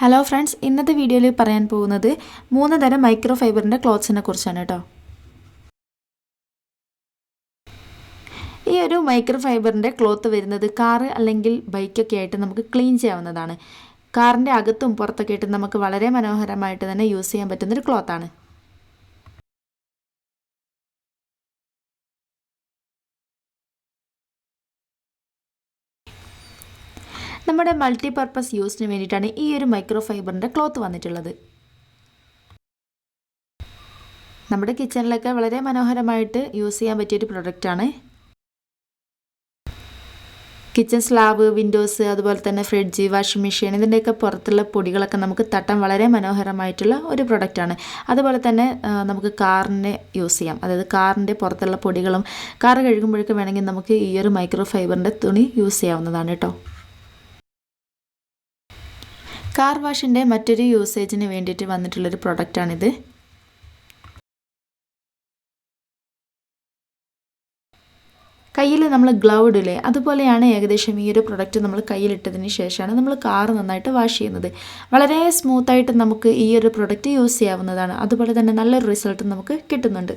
Hello friends, ഇന്നത്തെ വീഡിയോയിൽ പറയാൻ പോകുന്നത് 3 തരം മൈക്രോ ഫൈബറിൻ്റെ ക്ലോത്ത്സിനെ കുറിച്ചാണ് കേട്ടോ. ഈ ഒരു മൈക്രോ ഫൈബറിൻ്റെ ക്ലോത്ത് വരുന്നത് കാറ് അല്ലെങ്കിൽ ബൈക്കൊക്കെ ആയിട്ട് നമുക്ക് ക്ലീൻ ചെയ്യാവുന്നതാണ്. കാറിൻ്റെ അകത്തും പുറത്തൊക്കെ ആയിട്ട് നമുക്ക് വളരെ മനോഹരമായിട്ട് തന്നെ യൂസ് ചെയ്യാൻ പറ്റുന്നൊരു ക്ലോത്താണ്. നമ്മുടെ മൾട്ടി പർപ്പസ് യൂസിന് വേണ്ടിയിട്ടാണ് ഈ ഒരു മൈക്രോ ഫൈബറിൻ്റെ ക്ലോത്ത് വന്നിട്ടുള്ളത്. നമ്മുടെ കിച്ചണിലൊക്കെ വളരെ മനോഹരമായിട്ട് യൂസ് ചെയ്യാൻ പറ്റിയൊരു പ്രൊഡക്റ്റാണ്. കിച്ചൺ സ്ലാബ്, വിൻഡോസ്, അതുപോലെ തന്നെ ഫ്രിഡ്ജ്, വാഷിംഗ് മെഷീൻ, ഇതിൻ്റെയൊക്കെ പുറത്തുള്ള പൊടികളൊക്കെ നമുക്ക് തട്ടാൻ വളരെ മനോഹരമായിട്ടുള്ള ഒരു പ്രൊഡക്റ്റാണ്. അതുപോലെ തന്നെ നമുക്ക് കാറിന് യൂസ് ചെയ്യാം. അതായത് കാറിൻ്റെ പുറത്തുള്ള പൊടികളും കാർ കഴുകുമ്പോഴൊക്കെ വേണമെങ്കിൽ നമുക്ക് ഈ ഒരു മൈക്രോ ഫൈബറിൻ്റെ തുണി യൂസ് ചെയ്യാവുന്നതാണ് കേട്ടോ. കാർ വാഷിൻ്റെ മറ്റൊരു യൂസേജിന് വേണ്ടിയിട്ട് വന്നിട്ടുള്ളൊരു പ്രൊഡക്റ്റാണിത്. കയ്യിൽ നമ്മൾ ഗ്ലൗ ഇടില്ലേ, അതുപോലെയാണ് ഏകദേശം ഈ ഒരു പ്രൊഡക്റ്റ് നമ്മൾ കയ്യിലിട്ടതിന് ശേഷമാണ് നമ്മൾ കാർ നന്നായിട്ട് വാഷ് ചെയ്യുന്നത്. വളരെ സ്മൂത്തായിട്ട് നമുക്ക് ഈ ഒരു പ്രൊഡക്റ്റ് യൂസ് ചെയ്യാവുന്നതാണ്. അതുപോലെ തന്നെ നല്ലൊരു റിസൾട്ട് നമുക്ക് കിട്ടുന്നുണ്ട്.